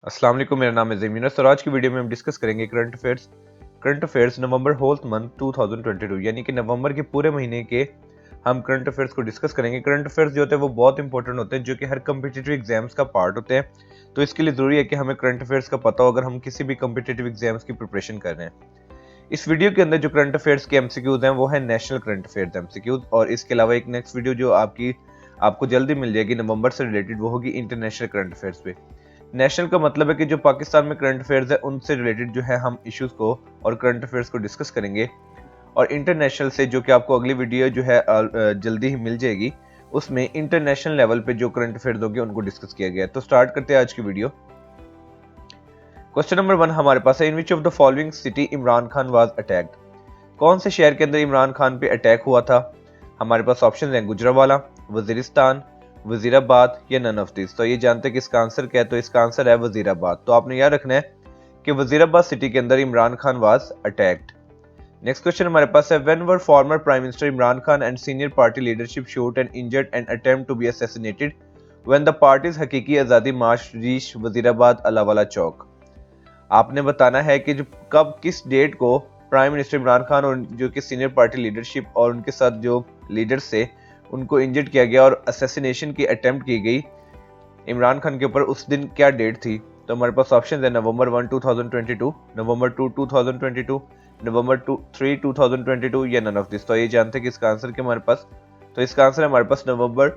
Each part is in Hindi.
अस्सलाम वालेकुम, मेरा नाम है ज़मीन और आज की वीडियो में हम डिस्कस करेंगे करंट अफेयर्स नवंबर होल मंथ 2022 यानी कि नवंबर के पूरे महीने के हम करंट अफेयर्स को डिस्कस करेंगे। करंट अफेयर्स जो होते हैं वो बहुत इंपॉर्टेंट होते हैं, जो कि हर कम्पिटिटिव एग्जाम्स का पार्ट होते हैं। तो इसके लिए ज़रूरी है कि हमें करंट अफेयर्स का पता हो अगर हम किसी भी कम्पिटिटिव एग्जाम्स की प्रिपरेशन कर रहे हैं। इस वीडियो के अंदर जो करंट अफेयर्स के एमसीक्यूज हैं वो है नेशनल करंट अफेयर्स एमसीक्यूज, और इसके अलावा एक नेक्स्ट वीडियो जो आपको जल्दी मिल जाएगी नवंबर से रिलेटेड, वो होगी इंटरनेशनल करंट अफेयर्स पे। नेशनल का मतलब है कि जो पाकिस्तान में करंट अफेयर्स है उनसे रिलेटेड जो है हम इश्यूज को और करंट अफेयर्स को डिस्कस करेंगे। और इंटरनेशनल से जो कि आपको अगली वीडियो जो है जल्दी ही मिल जाएगी, उसमें इंटरनेशनल लेवल पे जो करंट अफेयर्स होंगे उनको डिस्कस किया गया है। तो स्टार्ट करते हैं आज की वीडियो। क्वेश्चन नंबर 1 हमारे पास है, in which of the following city Imran Khan was attacked. कौन से शहर के अंदर इमरान खान पे अटैक हुआ था। हमारे पास ऑप्शन है गुजरावाला, वजीरिस्तान, वजीराबाद या नन ऑफ दिस। तो ये जानते हैं कि इसका आंसर क्या है, तो इसका आंसर है वजीराबाद। तो आपने याद रखना है कि वजीराबाद सिटी के अंदर Imran Khan was attacked. Next question हमारे पास है, when were former prime minister Imran Khan and senior party leadership shoot and injured and attempt to be assassinated when the party's Haqiqi Azadi March reach Wazirabad अलावाला चौक। आपने बताना है कि कब किस डेट को प्राइम मिनिस्टर इमरान खान और जो कि सीनियर पार्टी लीडरशिप और उनके साथ जो लीडर्स थे उनको इंजर्ड किया गया और असैसिनेशन की अटेम्प्ट की गई इमरान खान के ऊपर, उस दिन क्या डेट थी। तो हमारे पास ऑप्शन है नवंबर 1 2022, नवंबर 2 2022, नवंबर 3 2022 या नन ऑफ दिस। तो ये जानते हैं कि इसका आंसर क्या हमारे पास, तो इसका आंसर है हमारे पास नवंबर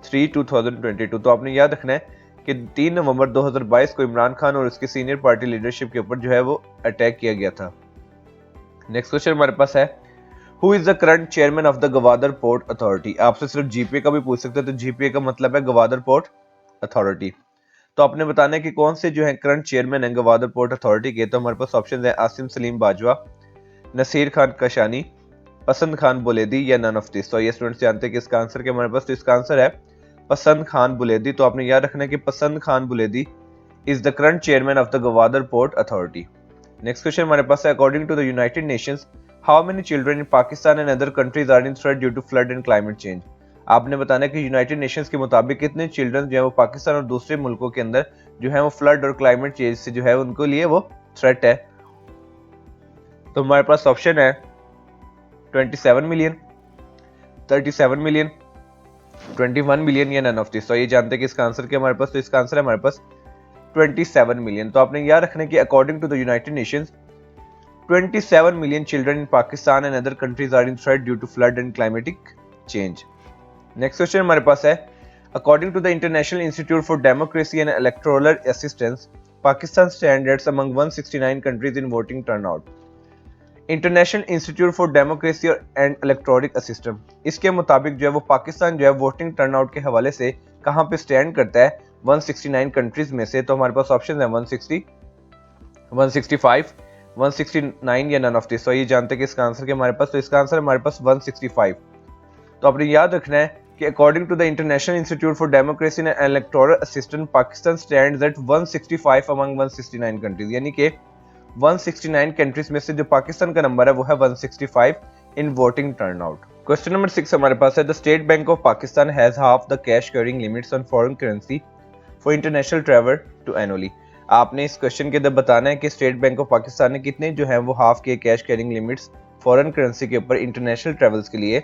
3 2022। तो आपने याद रखना है कि 3 नवंबर 2022 को इमरान खान और उसके सीनियर पार्टी लीडरशिप के ऊपर जो है वो अटैक किया गया था। नेक्स्ट क्वेश्चन हमारे पास है, who is the current chairman of the Gwadar port authority. आपसे सिर्फ जीपीए का भी पूछ सकते हैं, तो जीपीए का मतलब है गवादर पोर्ट अथॉरिटी। तो आपने बताना है कि कौन से जो है करंट चेयरमैन है गवादर पोर्ट अथॉरिटी के। तो हमारे पास ऑप्शन है आसिम सलीम बाजवा, नसीर खान कशानी, पसंद खान बुलेदी या नन ऑफ दिस। तो ये स्टूडेंट्स जानते हैं कि इसका आंसर क्या हमारे पास, तो इसका आंसर है पसंद खान बुलेदी। तो आपने याद रखना है कि Pasand Khan Buledi is the current chairman of the Gwadar port authority. Next question हमारे पास है, according to the United Nations how many children in Pakistan and other countries are in threat due to flood and climate change. आपने बताना है कि यूनाइटेड नेशंस के मुताबिक कितने चिल्ड्रन जो है वो पाकिस्तान और दूसरे मुल्कों के अंदर जो है वो फ्लड और क्लाइमेट चेंज से जो है उनको लिए वो थ्रेट है। तो हमारे पास ऑप्शन है 27 मिलियन, 37 मिलियन, 21 मिलियन या नन ऑफ दिस। तो ये जानते हैं कि इसका आंसर क्या हमारे पास, तो इसका आंसर है हमारे पास 27 मिलियन। तो आपने याद रखना है कि according to the United Nations 27 million children in Pakistan and other countries are in threat due to flood and climatic change. Next question हमारे पास है, according to the international institute for democracy and electoral assistance Pakistan standards among 169 countries in voting turnout. International institute for democracy and electronic assistance, इसके मुताबिक जो है वो पाकिस्तान जो है वोटिंग टर्नआउट के हवाले से कहां पे स्टैंड करता है 169 कंट्रीज में से। तो हमारे पास ऑप्शन है 160, 165, 169 या नन ऑफ दिस। तो ये जानते हैं कि इसका आंसर क्या हमारे पास, तो इसका आंसर हमारे पास 165। तो आपने याद रखना है कि according to the international institute for democracy and electoral assistance Pakistan stands at 165 among 169 countries, यानी कि 169 कंट्रीज में से जो पाकिस्तान का नंबर है वो है 165 in voting turnout. Question number 6 हमारे पास है, the state bank of Pakistan has half the cash carrying limits on foreign currency for international travel to annually. आपने इस क्वेश्चन के अंदर बताना है कि स्टेट बैंक ऑफ पाकिस्तान ने कितने जो है वो हाफ के cash carrying limits foreign currency के ऊपर इंटरनेशनल ट्रेवल्स के लिए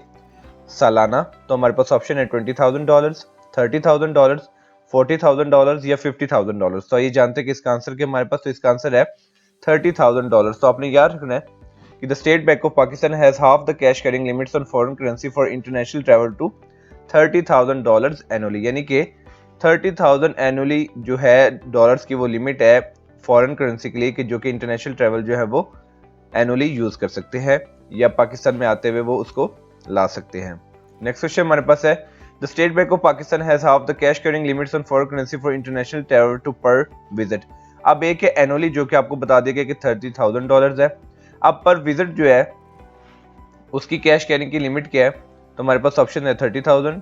सालाना। तो हमारे पास ऑप्शन है $20,000, $30,000, $40,000 या $50,000। तो ये जानते हैं कि इसका आंसर क्या हमारे पास, तो इसका आंसर है $30,000। तो आपने याद रखना है कि the state bank of Pakistan has half the cash carrying limits on foreign currency for international travel to $30,000 annually, यानी कि 30,000 एनुअली जो है डॉलर्स की वो लिमिट है फॉरेन करेंसी के लिए कि जो कि इंटरनेशनल ट्रैवल जो है वो एनुअली यूज कर सकते हैं या पाकिस्तान में आते हुए वो उसको ला सकते हैं। नेक्स्ट क्वेश्चन हमारे पास है, the state bank of Pakistan has half the cash carrying limits on foreign currency for international travel to per visit. अब एक है एनुअली जो कि आपको बता दिया गया कि $30,000 है। अब पर विजिट जो है उसकी कैश कैरिंग की लिमिट क्या है, तो हमारे पास ऑप्शन है $3,000,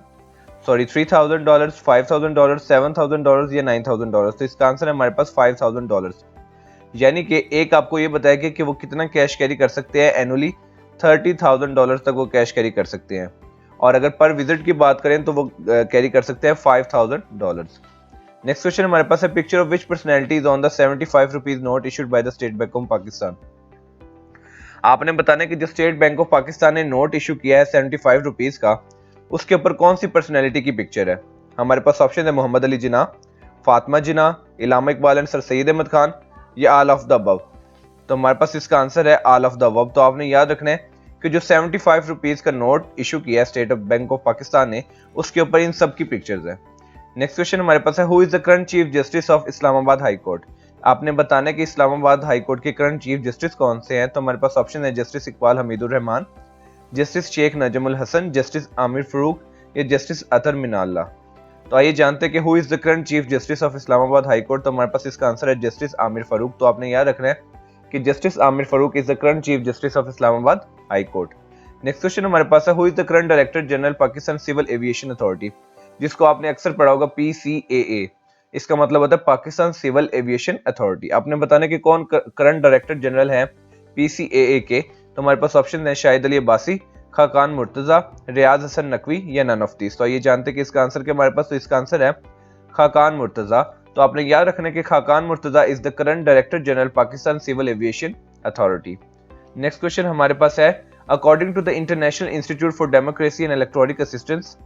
$5,000, $7,000 या $9,000। तो इसका आंसर है हमारे पास $5,000, यानी कि एक आपको ये बताया गया कि वो कितना कैश कैरी कर सकते हैं एनुअली, $30,000 तक वो कैश कैरी कर सकते हैं। और अगर पर विजिट की बात करें तो वो कैरी कर सकते हैं $5,000। नेक्स्ट क्वेश्चन हमारे पास है picture of which personality is on the 75 rupees note issued by the state bank of Pakistan. आपने बताना है कि जो स्टेट बैंक ऑफ पाकिस्तान ने नोट इशू किया है 75 रुपीज का, उसके ऊपर कौन सी पर्सनैलिटी की पिक्चर है। हमारे पास ऑप्शन है मोहम्मद अली जिन्ना, फातिमा जिन्ना, इलामा इकबाल एंड सर सैयद अहमद खान, या ऑल ऑफ द अबव। तो हमारे पास इसका आंसर है ऑल ऑफ द अबव। तो आपने याद रखना है कि जो 75 रुपीज का नोट इशू किया है स्टेट बैंक ऑफ पाकिस्तान ने, उसके ऊपर इन सब की पिक्चर्स है। नेक्स्ट क्वेश्चन हमारे पास है who is the current chief justice of Islamabad high court. आपने बताना है कि इस्लामाबाद हाई कोर्ट के करंट चीफ जस्टिस कौन से हैं। तो हमारे पास ऑप्शन है justice Iqbal Hameedur Rahman, justice Sheikh Najmul Hasan, justice Aamir Farooq, या जस्टिस अतर मिनाल्ला। तो आइए जानते हैं कि who is the current chief justice of Islamabad high court. तो हमारे पास इसका आंसर है जस्टिस आमिर फरूक। तो आपने याद रखना है कि justice Aamir Farooq is the current chief justice of Islamabad high court. Next question हमारे पास है who is the current director general Pakistan civil aviation authority, जिसको आपने अक्सर पढ़ा होगा PCAA। इसका मतलब होता है पाकिस्तान सिविल एविएशन अथॉरिटी। आपने बताना कि कौन करंट डायरेक्टर जनरल है PCAA के। तो हमारे पास ऑप्शन है शाहिद अली अब्बासी, खाकान मुर्तजा, रियाज हसन नकवी, या नन ऑफ दीस। तो ये जानते हैं कि इसका आंसर क्या हमारे पास। तो इसका आंसर है खाकान मुर्तजा। तो आपने याद रखना है कि Khaqan Murtaza is the current director general Pakistan civil aviation authority. Next question हमारे पास है according to the international institute for democracy and electronic assistance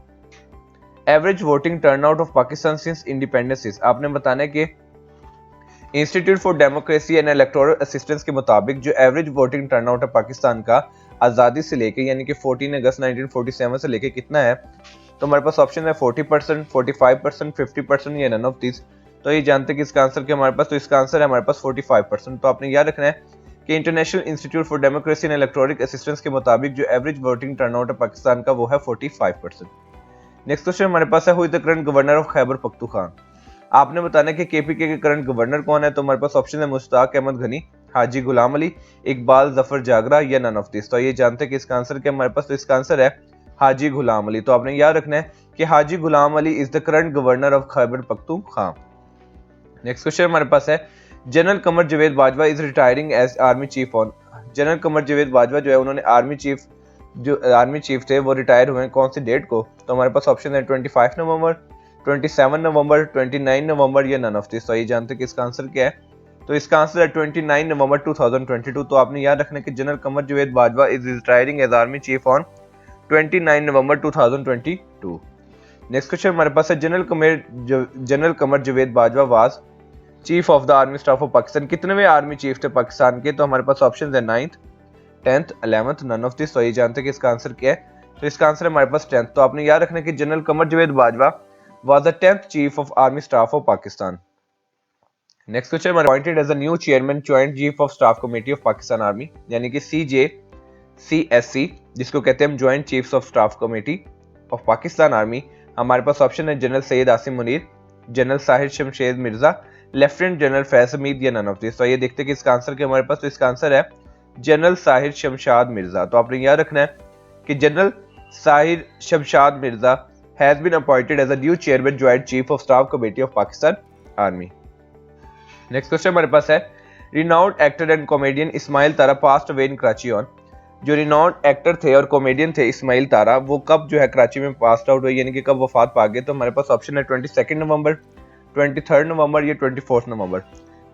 average voting turnout of Pakistan since independence. आपने बताना है कि institute for democracy and electoral assistance के मुताबिक जो एवरेज वोटिंग टर्नआउट है पाकिस्तान का आज़ादी से लेके यानी कि 14 अगस्त 1947 से लेके कितना है। तो हमारे पास ऑप्शन है 40%, 45%, 50% या नन ऑफ दिस। तो ये जानते हैं कि इसका आंसर क्या हमारे पास। तो इसका आंसर है हमारे पास 45%। तो आपने याद रखना है कि international institute for democracy and electronic assistance के मुताबिक जो एवरेज वोटिंग टर्नआउट है पाकिस्तान का वो है 45%। नेक्स्ट क्वेश्चन हमारे पास है who is the current governor of Khyber Pakhtunkhwa. आपने बताना है कि KPK के करंट गवर्नर कौन है। तो हमारे पास ऑप्शन है मुश्ताक अहमद गनी, हाजी गुलाम अली, इकबाल जफर जागरा, या नन ऑफ दिस। तो ये जानते हैं कि इसका आंसर क्या हमारे पास। तो इसका आंसर है हाजी गुलाम अली। तो आपने याद रखना है कि Haji Ghulam Ali is the current governor of Khyber Pakhtunkhwa. Next question हमारे पास है general Qamar Javed Bajwa is retiring as army chief on. General Qamar Javed Bajwa जो है उन्होंने आर्मी चीफ थे वो रिटायर हुए कौन सी डेट को। तो हमारे पास ऑप्शन है 25 नवंबर, 27 नवंबर, 29 नवंबर, या नन ऑफ दिस। तो ये जानते हैं कि इसका आंसर क्या है। तो इसका आंसर है 29 नवंबर 2022। तो आपने याद रखना है कि general Qamar Javed Bajwa is retiring as army chief on 29 November 2022। Next question हमारे पास है general Qamar Javed Bajwa was chief of the army staff of Pakistan. कितने आर्मी चीफ थे पाकिस्तान के। तो हमारे पास ऑप्शन है 9th, 10th, 11th, none of this. तो ये जानते हैं कि इसका आंसर क्या है। तो इसका आंसर है हमारे पास 10th। तो आपने याद रखना है कि general Qamar Javed Bajwa was the 10th chief of army staff of Pakistan. Next question हमारा appointed as a new chairman joint chief of staff committee of Pakistan Army यानी कि CJCSC जिसको कहते हैं हम joint chiefs of staff committee of Pakistan Army। हमारे पास ऑप्शन है general Syed Asim Munir, general Sahir Shamshed Mirza, lieutenant general Faiz Hamid, या नन ऑफ दिस। तो ये देखते हैं कि इसका आंसर क्या हमारे पास। तो इसका आंसर है जनरल साहिर शमशाद मिर्जा। तो आपने याद रखना है कि general Sahir Shamshad Mirza has been appointed as a new chairman joint chief of staff committee of Pakistan Army. Next question हमारे पास है renowned actor and comedian Ismail Tara passed away in Karachi on। जो renowned actor थे और comedian थे इस्माइल तारा वो कब जो है कराची में passed out हुए यानी कि कब वफात पा गए। तो हमारे पास ऑप्शन है 22 नवंबर, 23 नवंबर, या 24 नवंबर।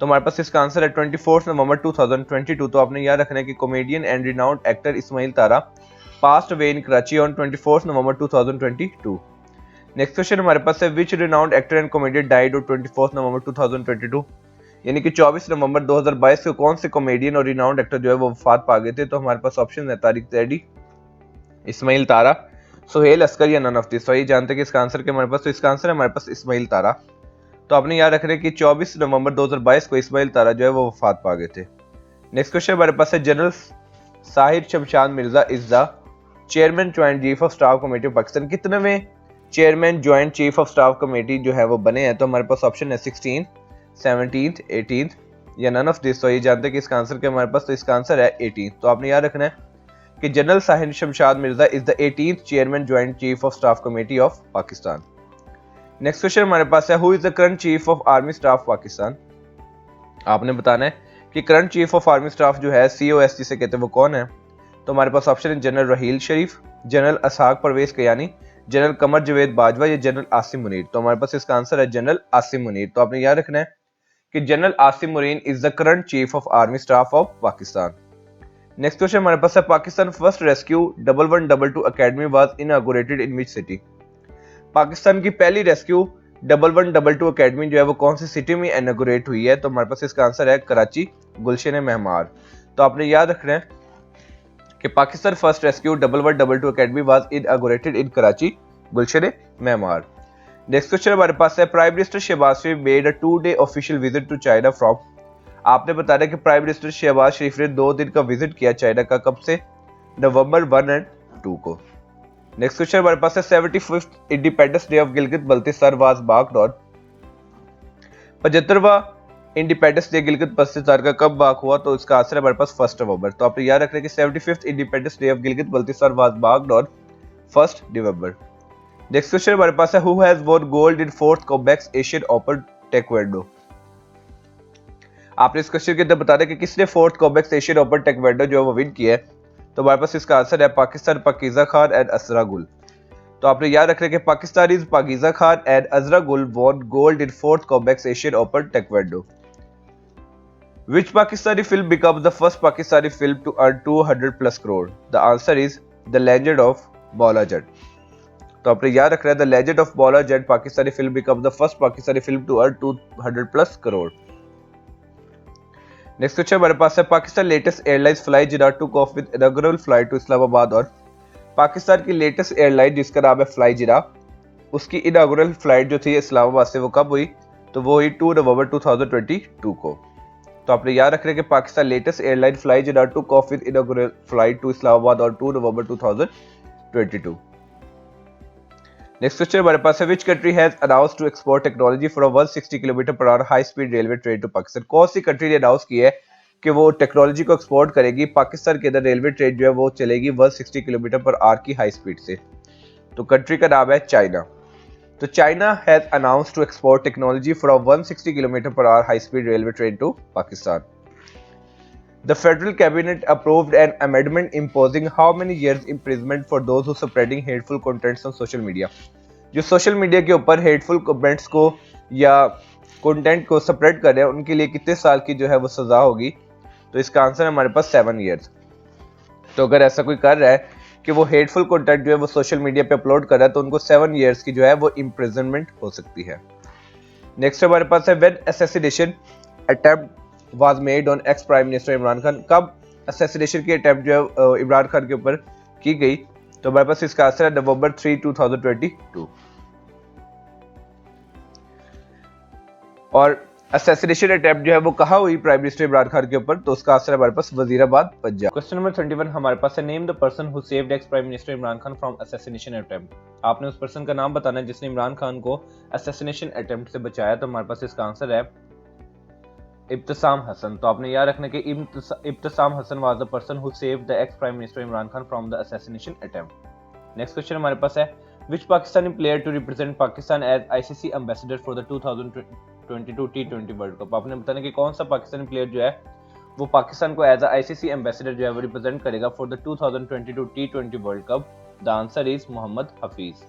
तो हमारे पास इसका आंसर है 24 नवंबर 2022। तो आपने याद रखना है कि comedian and renowned actor Ismail Tara passed away in Karachi on 24 November 2022। Next question हमारे पास है which renowned actor and comedian died on 24 November 2022 यानी कि 24 नवंबर 2022 को कौन से कॉमेडियन और रिनाउंड एक्टर जो है वो वफात पा गए थे। तो हमारे पास ऑप्शन है तारिक जैदी, इस्माइल तारा, सुहेल अस्कर, या नन ऑफ दिस। तो ये जानते हैं कि इसका आंसर क्या हमारे पास। तो इसका आंसर है हमारे पास इस्माइल तारा। तो आपने याद रखना है कि 24 नवंबर 2022 को इस्माइल तारा जो है वो वफात पा गए थे। नेक्स्ट क्वेश्चन हमारे पास है general Sahir Shamshad Mirza is the chairman joint chief of staff committee of Pakistan. कितने chairman joint chief of staff committee जो है वो बने हैं। तो हमारे पास ऑप्शन है 16, 17, 18, या नन ऑफ दिस। तो ये जानते हैं कि इसका आंसर क्या हमारे पास। तो इसका आंसर है 18। तो आपने याद रखना है कि general Sahir Shamshad Mirza is the 18th chairman joint chief of staff committee of Pakistan. Next question हमारे पास है who is the current chief of army staff Pakistan. आपने बताना है कि current chief of army staff जो है COS जिसे कहते हैं वो कौन है। तो हमारे पास ऑप्शन है जनरल रहील शरीफ, जनरल असहाक परवेज कयानी, जनरल कमर जावेद बाजवा या जनरल आसिम मुनीर? तो हमारे पास इसका आंसर है जनरल आसिम मुनीर। तो आपने याद रखना है कि general Asim Munir is the current chief of army staff of Pakistan. Next question हमारे पास है, Pakistan first rescue 1112 academy was inaugurated in which city? Pakistan की पहली रेस्क्यू 1112 अकेडमी जो है वो कौन सी सिटी में इनॉग्रेट हुई है? तो हमारे पास इसका आंसर है कराची, गुलशन महमार। तो आपने याद रखना है कि Pakistan first rescue 1112 academy was inaugurated in Karachi, Gulshan Maymar. Next question हमारे पास है, prime minister Shehbaz Sharif made a 2-day official visit to China from? आपने बताया कि प्राइम मिनिस्टर शहबाज शरीफ ने 2 दिन का विजिट किया चाइना का, कब से? नवंबर 1 और 2 को। नेक्स्ट क्वेश्चन हमारे पास है, 75th independence day of Gilgit Baltistan was marked on? 75वां इंडिपेंडेंस डे गिलगित बल्तिस्तान का कब मार्क हुआ? तो इसका आंसर है हमारे पास 1 नवंबर। तो आपने याद रखना है कि 75th independence day of Gilgit Baltistan was marked on 1 November. Next question हमारे पास है, who has won gold in 4th Combaxx Asian open taekwondo? आपने इस क्वेश्चन के अंदर बताना कि किसने 4th Combaxx Asian open taekwondo जो है वो विन किया है? तो हमारे पास इसका आंसर है पाकिस्तान पाकीजा खान एंड असरा गुल। तो आपने याद रखना है कि Pakistanis Pakeeza Khan and Azra Gul won gold in 4th Combaxx Asian open taekwondo. Which Pakistani film becomes the first Pakistani film to earn 200+ crore? The answer is The Legend of Bala Jat। तो आपने याद रखना है The Legend of Bala Jat Pakistani film becomes the first Pakistani film to earn 200+ crore। Next question हमारे पास है, Pakistan latest airlines fly Jinnah took off with inauguration flight to Islamabad और? पाकिस्तान की लेटेस्ट एयरलाइन जिसका नाम है फ्लाई जिरा, उसकी इनॉग्रेशन फ्लाइट जो थी इस्लामाबाद से वो कब हुई? तो वो हुई 2 नवंबर 2022 को। तो आपने याद रखना है कि Pakistan latest airline fly Jinnah took off with inauguration flight to Islamabad और 2 नवंबर 2022। नेक्स्ट क्वेश्चन हमारे पास है, which country has announced to export technology for 160 km/h high speed railway train to Pakistan? कौन सी कंट्री ने अनाउंस किया है कि वो टेक्नोलॉजी को एक्सपोर्ट करेगी, पाकिस्तान के अंदर रेलवे ट्रेन जो है वो चलेगी 160 km/h की हाई स्पीड से? तो कंट्री का नाम है चाइना। तो China has announced to export technology for 160 km/h high speed railway train to Pakistan. The federal cabinet approved an amendment imposing how many years imprisonment for those who spreading hateful contents on social media? जो सोशल मीडिया के ऊपर हेटफुल कमेंट्स को या कंटेंट को स्प्रेड कर रहे हैं उनके लिए कितने साल की जो है वो सजा होगी? तो इसका आंसर है हमारे पास 7 ईयर्स। तो अगर ऐसा कोई कर रहा है कि वो हेटफुल कंटेंट जो है वो सोशल मीडिया पे अपलोड कर रहा है तो उनको 7 ईयर्स की जो है वो इम्प्रिजनमेंट हो सकती है। नेक्स्ट हमारे पास है, when assassination attempt was made on x prime minister Imran Khan? कब असैसिनेशन की अटेम्प्ट जो है इमरान खान के ऊपर की गई? तो हमारे पास इसका आंसर है नवंबर 3, 2022। और असैसिनेशन अटेम्प्ट जो है वो कहाँ हुई प्राइम मिनिस्टर इमरान खान के ऊपर? तो उसका आंसर है हमारे पास वजीराबाद, पंजाब। क्वेश्चन नंबर 21 हमारे पास है, name the person who saved x prime minister Imran Khan from assassination attempt? आपने उस पर्सन का नाम बताना है जिसने इमरान खान को असैसिनेशन अटेम्प्ट से बचाया। तो हमारे पास इसका आंसर है इब्तिसाम हसन। तो आपने याद रखना कि Ibtisam Hasan was the person who saved the ex prime minister Imran Khan from the assassination attempt. Next question हमारे पास है, which Pakistani player to represent Pakistan as ICC ambassador for the 2022 T20 world cup? आपने बताना कि कौन सा पाकिस्तानी प्लेयर जो है वो पाकिस्तान को एज ICC एम्बेसडर जो है वो रिप्रेजेंट करेगा for the 2022 T20 world cup? The answer is Mohammad Hafeez.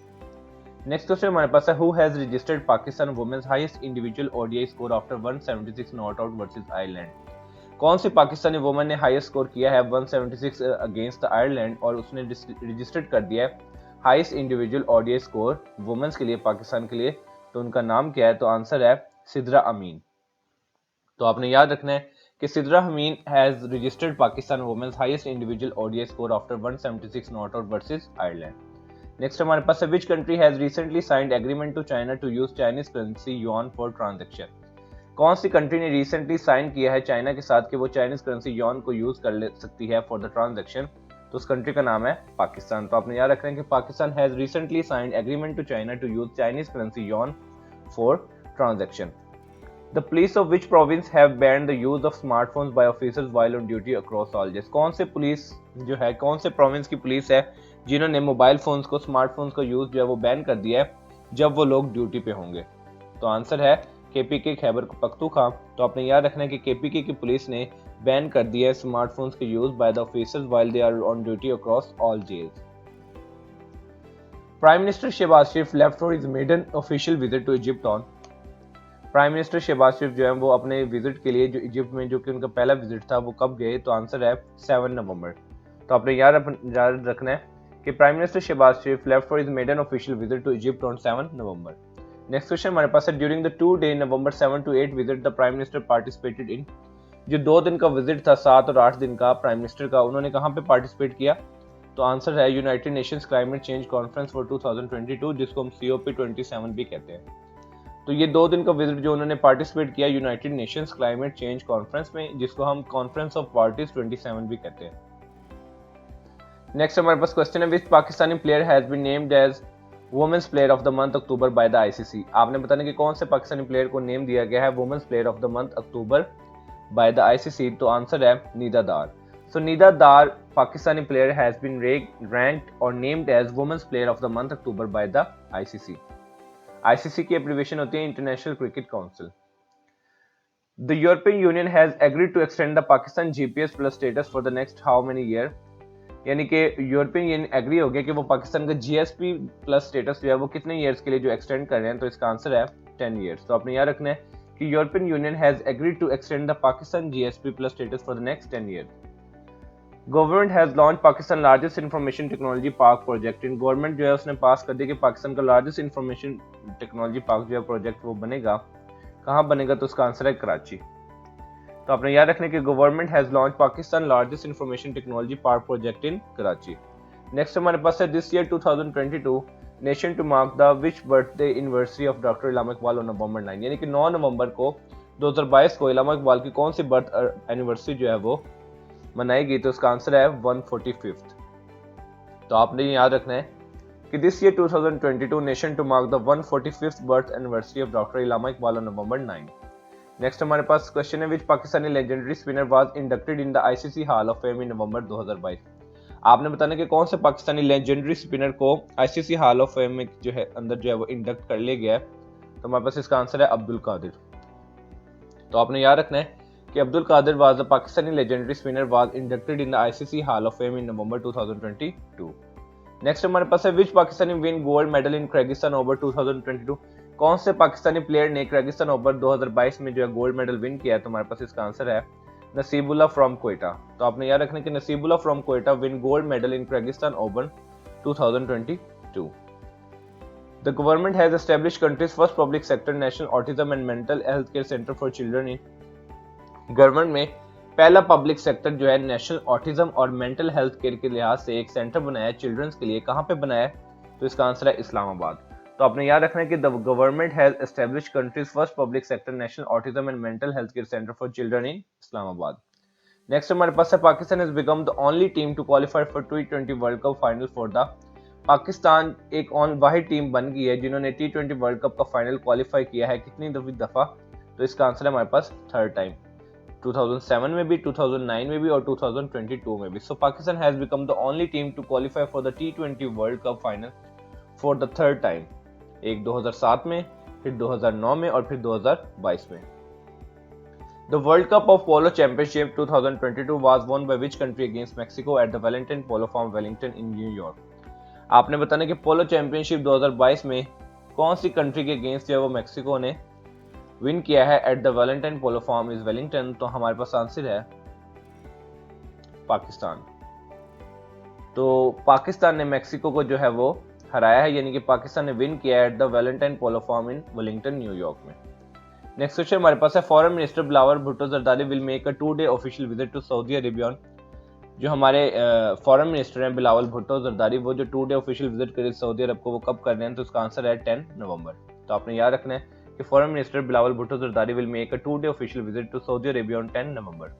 Next question हमारे पास है, who has registered Pakistan women's highest individual ODI score after 176 not out versus Ireland? कौन सी पाकिस्तानी वुमेन ने हाईएस्ट स्कोर किया है 176 अगेंस्ट आयरलैंड और उसने रजिस्टर्ड कर दिया है highest individual ODI score women's के लिए पाकिस्तान के लिए? तो उनका नाम क्या है? तो आंसर है सिद्रा अमीन। तो आपने याद रखना है कि Sidra Amin has registered Pakistan women's highest individual ODI score after 176 not out versus Ireland. Next हमारे पास है, which country has recently signed agreement to China to use Chinese currency yuan for transaction? कौन सी कंट्री ने रिसेंटली साइन किया है चाइना के साथ कि वो चाइनीज करेंसी युआन को यूज कर सकती है फॉर द ट्रांजैक्शन? तो उस कंट्री का नाम है पाकिस्तान। तो आपने याद रखना है कि Pakistan has recently signed agreement to China to use Chinese currency yuan for transaction. The police of which province have banned the use of smartphones by officers while on duty across all जेस? कौन से पुलिस जो है कौन से प्रोविंस की पुलिस है जिन्होंने मोबाइल फोन्स को स्मार्टफोन्स का यूज जो है वो बैन कर दिया है जब वो लोग ड्यूटी पे होंगे? तो आंसर है KPK खैबर पख्तूनख्वा। तो आपने याद रखना है कि KPK की पुलिस ने बैन कर दिया है स्मार्टफोन्स के use by the officers while they are on duty across all jails. Prime minister Shehbaz Sharif left for his maiden official visit to Egypt on. Prime minister Shehbaz Sharif जो है वो अपने विजिट के लिए जो इजिप्ट में, जो कि उनका पहला विजिट था, वो कब गए? तो आंसर है 7 नवंबर। तो आपने याद रखना है कि prime minister Shehbaz Sharif left for his maiden official visit to Egypt on 7 November. Next question हमारे पास है, during the 2 day November 7 to 8 visit the prime minister participated in. जो 2 दिन का विजिट था, 7 और 8 दिन का प्राइम मिनिस्टर का, उन्होंने कहाँ पे पार्टिसिपेट किया? तो आंसर है United Nations climate change conference for 2022, जिसको हम COP27 भी कहते हैं। तो ये 2 दिन का विजिट जो उन्होंने पार्टिसिपेट किया United Nations climate change conference में, जिसको हम कॉन्फ्रेंस ऑफ पार्टीज 27 भी कहते हैं। नेक्स्ट हमारे पास क्वेश्चन है, which Pakistani player has been named as women's player of the month October by the ICC। आपने बताना कि कौन से पाकिस्तानी प्लेयर को नेम दिया गया है women's player of the month October by the ICC। तो आंसर है नीदा दार। So Nida Dar, Pakistani player, has been ranked or named as Women's Player of the Month October by the ICC. ICC की एब्रीविएशन होती है international cricket council. The European Union has agreed to extend the Pakistan GPS Plus status for the next how many year? यानी कि यूरोपियन यूनियन एग्री हो गया कि वो पाकिस्तान का GSP प्लस स्टेटस जो है वो कितने ईयर्स के लिए जो एक्सटेंड कर रहे हैं। तो इसका आंसर है 10 ईयर्स। तो आपने याद रखना है कि European union has agreed to extend the Pakistan GSP plus status for the next 10 years. Government has launch Pakistan largest information technology park project. इन गवर्नमेंट जो है उसने पास कर दिया कि पाकिस्तान का लार्जेस्ट इंफॉर्मेशन टेक्नोलॉजी पार्क जो है प्रोजेक्ट वो बनेगा। कहाँ बनेगा? तो उसका आंसर है कराची। तो आपने याद रखना कि government has launch Pakistan largest information technology park project in Karachi. Next हमारे पास है, this year 2022 nation to mark the which birthday anniversary of doctor Allama Iqbal on November 9। यानी कि 9 नवंबर को 2022 को इलामा इकबाल की कौन सी बर्थ एनिवर्सरी जो है वो मनाएगी? तो उसका आंसर है 145th। तो आपने ये याद रखना है कि this year 2022 nation to mark the 145th birth anniversary of doctor Allama Iqbal on November 9। Next हमारे पास क्वेश्चन है, which Pakistani legendary spinner was inducted in the ICC hall of fame in November 2022। आपने बताना कि कौन से पाकिस्तानी लेजेंडरी स्पिनर को ICC हॉल ऑफ फेम में जो है अंदर जो है वो इंडक्ट कर लिया गया है। तो हमारे पास इसका आंसर है अब्दुल कादिर। तो आपने याद रखना है कि Abdul Qadir was the Pakistani legendary spinner was inducted in the ICC hall of fame in November 2022। Next हमारे पास है, which Pakistani win gold medal in Kyrgyzstan over 2022। कौन से पाकिस्तानी प्लेयर ने किर्गिस्तान ओवर 2022 में जो है गोल्ड मेडल विन किया है? तो हमारे पास इसका आंसर है नसीबुल्लाह फ्रॉम क्वेटा। तो आपने याद रखना कि Nasibullah from Quetta win gold medal in Kyrgyzstan over 2022। The government has established country's first public sector national autism and mental health care center for children in। Government में पहला पब्लिक सेक्टर जो है नेशनल ऑटिज्म और मेंटल हेल्थ केयर के लिहाज से एक सेंटर बनाया है चिल्ड्रंस के लिए। कहाँ पे बनाया है? तो इसका आंसर है इस्लामाबाद। तो आपने याद रखना है कि the government has established countries first public sector national autism and mental health care centre for children in Islamabad. Next हमारे पास है, Pakistan has become the only team to qualify for T20 world cup final for the. Pakistan एक वाहिद टीम बन गई है जिन्होंने T20 वर्ल्ड कप का फाइनल क्वालिफाई किया है। कितनी दफा? तो इसका आंसर है हमारे पास 3rd टाइम, 2007 में भी, 2009 में भी और 2022 में भी। So Pakistan has become the only team to qualify for the T20 world cup final for the 3rd time. एक 2007 में, फिर 2009 में और फिर 2022 में। The world cup of polo championship 2022 was won by which country against Mexico at the Wellington polo farm Wellington in New York. आपने बताना कि पोलो चैंपियनशिप 2022 में कौन सी कंट्री के अगेंस्ट जो है वो मैक्सिको ने विन किया है at the Wellington polo farm is Wellington. तो हमारे पास आंसर है पाकिस्तान। तो पाकिस्तान ने मैक्सिको को जो है वो हराया है, यानी कि पाकिस्तान ने विन किया है at the Wellington polo farm in Wellington New York में। नेक्स्ट क्वेश्चन हमारे पास है, foreign minister Bilawal Bhutto Zardari will make a 2-day official visit to Saudi Arabia. जो हमारे फॉरेन मिनिस्टर हैं बिलावल भुट्टो जरदारी, वो जो 2-day ऑफिशियल विजिट करे सऊदी अरब को, वो कब कर रहे हैं? तो उसका आंसर है 10 नवंबर। तो आपने याद रखना है कि foreign minister Bilawal Bhutto Zardari will make a 2-day official visit to Saudi Arabia on 10 November.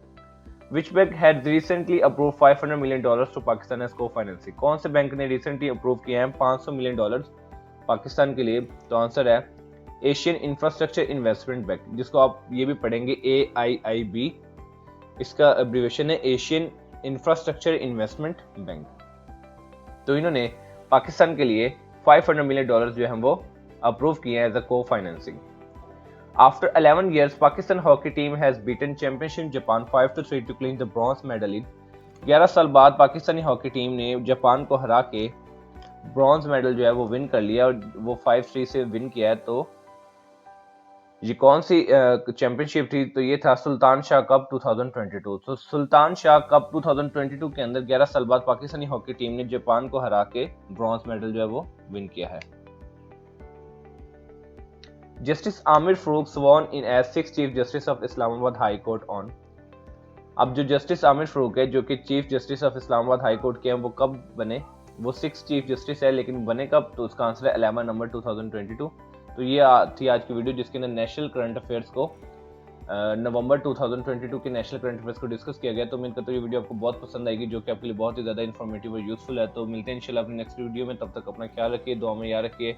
Which bank had recently approved $500 million to Pakistan as co-financing? कौन से बैंक ने रिसेंटली अप्रूव किए हैं $500 million पाकिस्तान के लिए? तो आंसर है एशियन इंफ्रास्ट्रक्चर इन्वेस्टमेंट बैंक, जिसको आप ये भी पढ़ेंगे AIIB। इसका एब्रीविएशन है एशियन इंफ्रास्ट्रक्चर इन्वेस्टमेंट बैंक। तो इन्होंने पाकिस्तान के लिए $500 million जो है वो अप्रूव किए हैं as a को-फाइनेंसिंग। After 11 years, Pakistan hockey team has beaten championship Japan 5-3 to clinch the bronze medal in। 11 साल बाद पाकिस्तानी हॉकी टीम ने जापान को हरा के ब्रॉन्ज मेडल जो है वो विन कर लिया और वो 5-3 से विन किया है। तो ये कौन सी चैंपियनशिप थी? तो ये था सुल्तान शाह कप 2022। तो सुल्तान शाह कप 2022 के अंदर 11 साल बाद पाकिस्तानी हॉकी टीम ने जापान को हरा के ब्रॉन्ज मेडल जो है वो विन किया है। Justice Aamir Farooq sworn in as 6th chief justice of Islamabad high court on. अब जो जस्टिस आमिर फरूक है जो कि chief justice of Islamabad high court के हैं, वो कब बने? वो 6th चीफ जस्टिस है, लेकिन बने कब? तो उसका आंसर है 11 नवंबर 2022। तो ये थी आज की वीडियो जिसके अंदर नेशनल करंट अफेयर्स को नवंबर 2022 के नेशनल करंट अफेयर्स को डिस्कस किया गया। तो उम्मीद करता हूँ ये वीडियो आपको बहुत पसंद आएगी, जो कि आपके लिए बहुत ही ज़्यादा इन्फॉर्मेटिव और यूजफुल है। तो मिलते हैं इंशाल्लाह अपने नेक्स्ट वीडियो में, तब तक अपना ख्याल रखिए, दुआ में याद रखिए।